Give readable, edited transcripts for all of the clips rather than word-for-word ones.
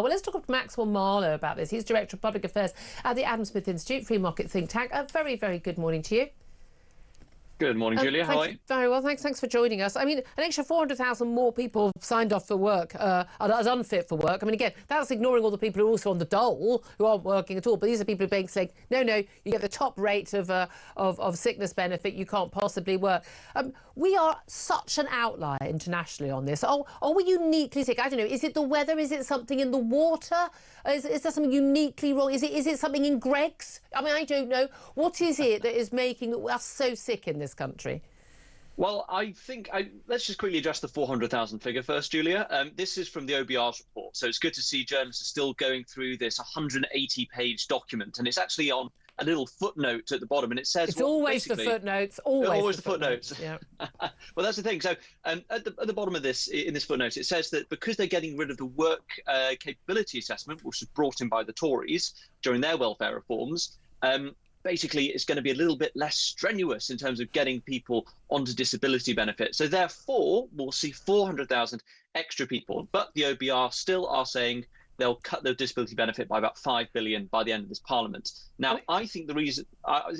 Well, let's talk to Maxwell Marlowe about this. He's Director of Public Affairs at the Adam Smith Institute, free market think tank. A very, very good morning to you. Good morning, Julia. How are you? Very well, thanks. Thanks for joining us. I mean, an extra 400,000 more people signed off for work as unfit for work. I mean, again, that's ignoring all the people who are also on the dole who aren't working at all. But these are people who are saying, no, you get the top rate of sickness benefit. You can't possibly work. We are such an outlier internationally on this. Are we uniquely sick? I don't know. Is it the weather? Is it something in the water? Is there something uniquely wrong? Is it something in Greggs? I mean, I don't know. What is it that is making us so sick in this country? Well, I think let's just quickly address the 400,000 figure first, Julia. This is from the OBR's report, so it's good to see journalists are still going through this 180-page document, and it's actually on a little footnote at the bottom, and it says it's always the footnotes. Always the footnotes. Yeah. Well, that's the thing. So, at the bottom of this, in this footnote, it says that because they're getting rid of the work capability assessment, which was brought in by the Tories during their welfare reforms. Basically, it's going to be a little bit less strenuous in terms of getting people onto disability benefit. So therefore, we'll see 400,000 extra people. But the OBR still are saying they'll cut their disability benefit by about 5 billion by the end of this parliament. Now, I think the reason I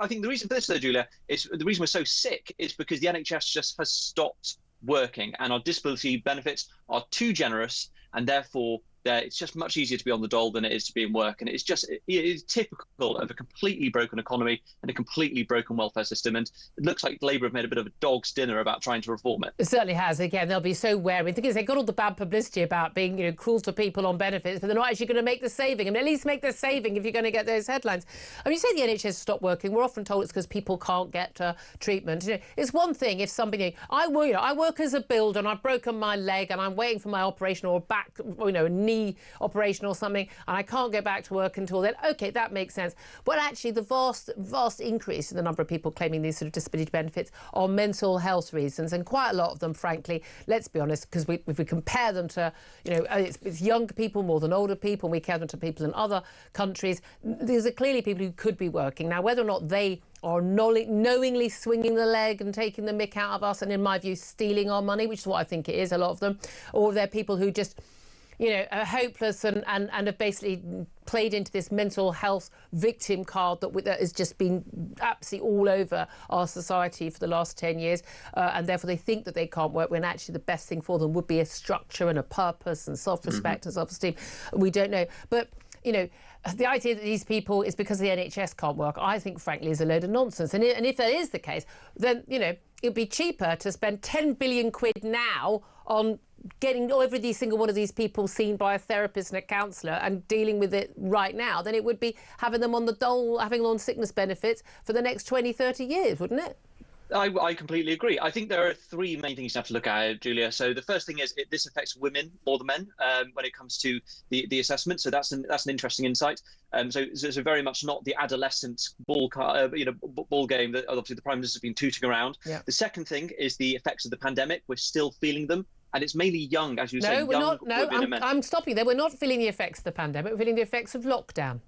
think the reason for this, though, Julia, is the reason we're so sick is because the NHS just has stopped working, and our disability benefits are too generous, and therefore it's just much easier to be on the dole than it is to be in work. And it's typical of a completely broken economy and a completely broken welfare system. And it looks like Labour have made a bit of a dog's dinner about trying to reform it. It certainly has. Again, they'll be so wary. The thing is, they got all the bad publicity about being, cruel to people on benefits, but they're not actually going to make the saving. I mean, at least make the saving if you're going to get those headlines. I mean, you say the NHS stopped working. We're often told it's because people can't get treatment. It's one thing if somebody, I work as a builder and I've broken my leg and I'm waiting for my operation or back, a knee operation or something, and I can't go back to work until then. OK, that makes sense. But actually, the vast increase in the number of people claiming these sort of disability benefits are mental health reasons, and quite a lot of them, frankly, let's be honest, because if we compare them to, it's younger people more than older people, and we compare them to people in other countries, these are clearly people who could be working. Now, whether or not they are knowingly swinging the leg and taking the mick out of us, and in my view, stealing our money, which is what I think it is, a lot of them, or they're people who just are hopeless and have basically played into this mental health victim card that has just been absolutely all over our society for the last 10 years. And therefore they think that they can't work when actually the best thing for them would be a structure and a purpose and self-respect and self-esteem. We don't know. But, the idea that these people is because the NHS can't work, I think, frankly, is a load of nonsense. And if that is the case, then, it'd be cheaper to spend 10 billion quid now on getting every single one of these people seen by a therapist and a counsellor and dealing with it right now than it would be having them on the dole, having them on sickness benefits for the next 20, 30 years, wouldn't it? I completely agree. I think there are three main things you have to look at, Julia. So the first thing is this affects women more than men when it comes to the assessment. So that's an interesting insight. So very much not the adolescent ball game that obviously the Prime Minister has been tooting around. Yeah. The second thing is the effects of the pandemic. We're still feeling them. And it's mainly young, as you say. No, we're not. No, I'm stopping there. We're not feeling the effects of the pandemic. We're feeling the effects of lockdown.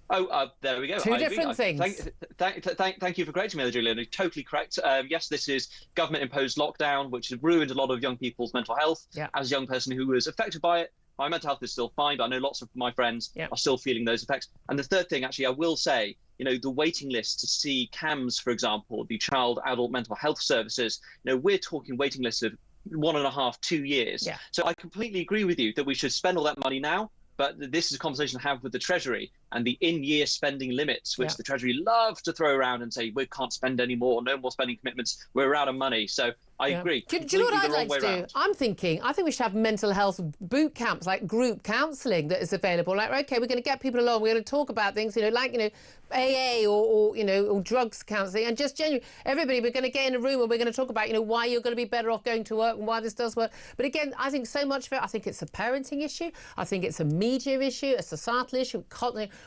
Oh, there we go. Two different things. Thank you for correcting me there, Julia. Totally correct. Yes, this is government-imposed lockdown, which has ruined a lot of young people's mental health. Yeah. As a young person who was affected by it, my mental health is still fine, but I know lots of my friends are still feeling those effects. And the third thing, actually, I will say, the waiting list to see CAMS, for example, the Child Adult Mental Health Services, we're talking waiting lists of 1.5, 2 years. Yeah. So I completely agree with you that we should spend all that money now. But this is a conversation to have with the Treasury and the in-year spending limits, which the Treasury love to throw around and say, we can't spend any more, no more spending commitments, we're out of money. So I agree. Do you know what I'd like to do? I think we should have mental health boot camps, like group counselling that is available. Like, OK, we're going to get people along, we're going to talk about things, AA or drugs counselling, and just genuinely, everybody, we're going to get in a room and we're going to talk about, why you're going to be better off going to work and why this does work. But again, I think so much of it, I think it's a parenting issue. I think it's a media issue, a societal issue.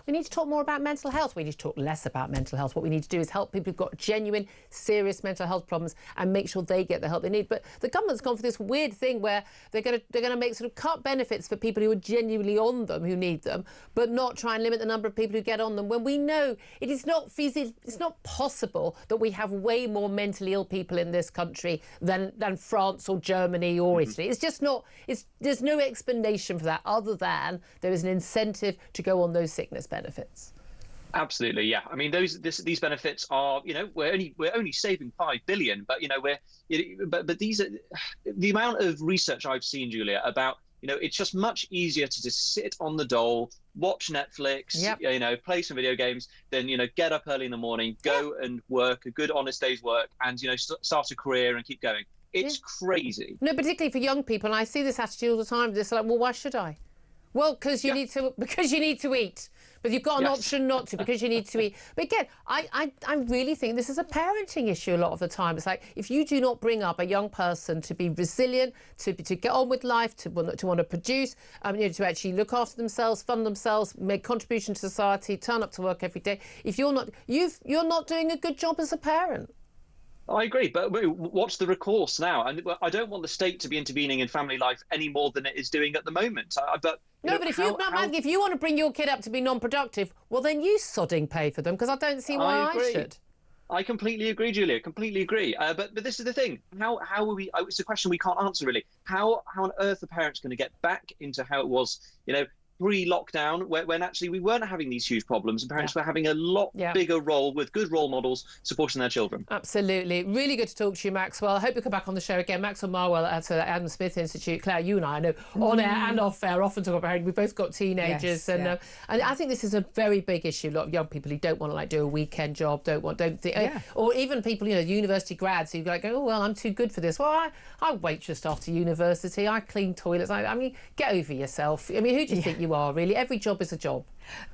We need to talk more about mental health. We need to talk less about mental health. What we need to do is help people who've got genuine, serious mental health problems and make sure they get the help they need. But the government's gone for this weird thing where they're going to make sort of cut benefits for people who are genuinely on them, who need them, but not try and limit the number of people who get on them, when we know it is not feasible, it's not possible that we have way more mentally ill people in this country than France or Germany or Italy. It's just not, there's no explanation for that other than there is an incentive to go on those sickness benefits. Absolutely, yeah. I mean, these benefits are, we're only saving 5 billion, but but these are the amount of research I've seen, Julia, about it's just much easier to just sit on the dole, watch Netflix, play some video games, than get up early in the morning, go and work a good, honest day's work, and start a career and keep going. It's crazy. No, particularly for young people, and I see this attitude all the time. It's like, well, why should I? Well, because you need to eat. But you've got an option not to, because you need to eat. But again, I really think this is a parenting issue a lot of the time. It's like, if you do not bring up a young person to be resilient, to get on with life, to want to produce, to actually look after themselves, fund themselves, make contribution to society, turn up to work every day, if you're not doing a good job as a parent. I agree, but what's the recourse now? And I don't want the state to be intervening in family life any more than it is doing at the moment. But if you want to bring your kid up to be non-productive, well, then you sodding pay for them, because I don't see why I should. I completely agree, Julia. Completely agree. But this is the thing. How are we? It's a question we can't answer really. How on earth are parents going to get back into how it was? Pre-lockdown, when actually we weren't having these huge problems, and parents were having a lot bigger role with good role models supporting their children. Absolutely. Really good to talk to you, Maxwell. I hope you come back on the show again. Maxwell Marwell at the Adam Smith Institute. Claire, you and I know, on air and off air, often talk about parenting. We've both got teenagers, and I think this is a very big issue. A lot of young people who don't want to do a weekend job, don't think, or even people, university grads who go, oh well, I'm too good for this. Well, I wait just after university. I clean toilets. I mean, get over yourself. I mean, who do you think you are, really? Every job is a job.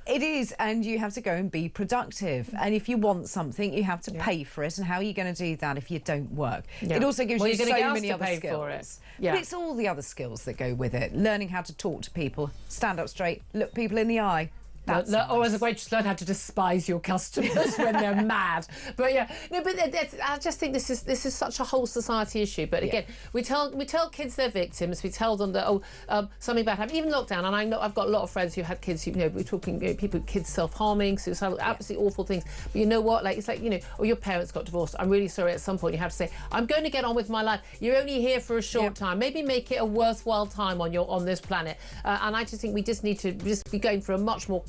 It is, and you have to go and be productive. And if you want something, you have to pay for it. And how are you going to do that if you don't work? It also gives you so many other skills. But it's all the other skills that go with it. Learning how to talk to people, stand up straight, look people in the eye. Or as a waitress, learn how to despise your customers when they're mad. But I just think this is such a whole society issue. But again, we tell kids they're victims. We tell them that something bad happened. Even lockdown, and I know I've got a lot of friends who had kids who we're talking kids self-harming, suicidal, absolutely awful things. But you know what? It's like your parents got divorced. I'm really sorry. At some point, you have to say, I'm going to get on with my life. You're only here for a short time. Maybe make it a worthwhile time on this planet. And I just think we just need to be going for a much more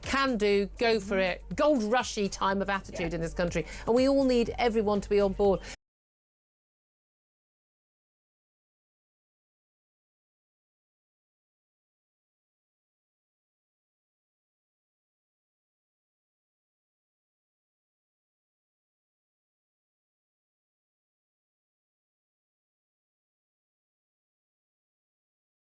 can do, go for it, gold rushy time of attitude in this country, and we all need everyone to be on board.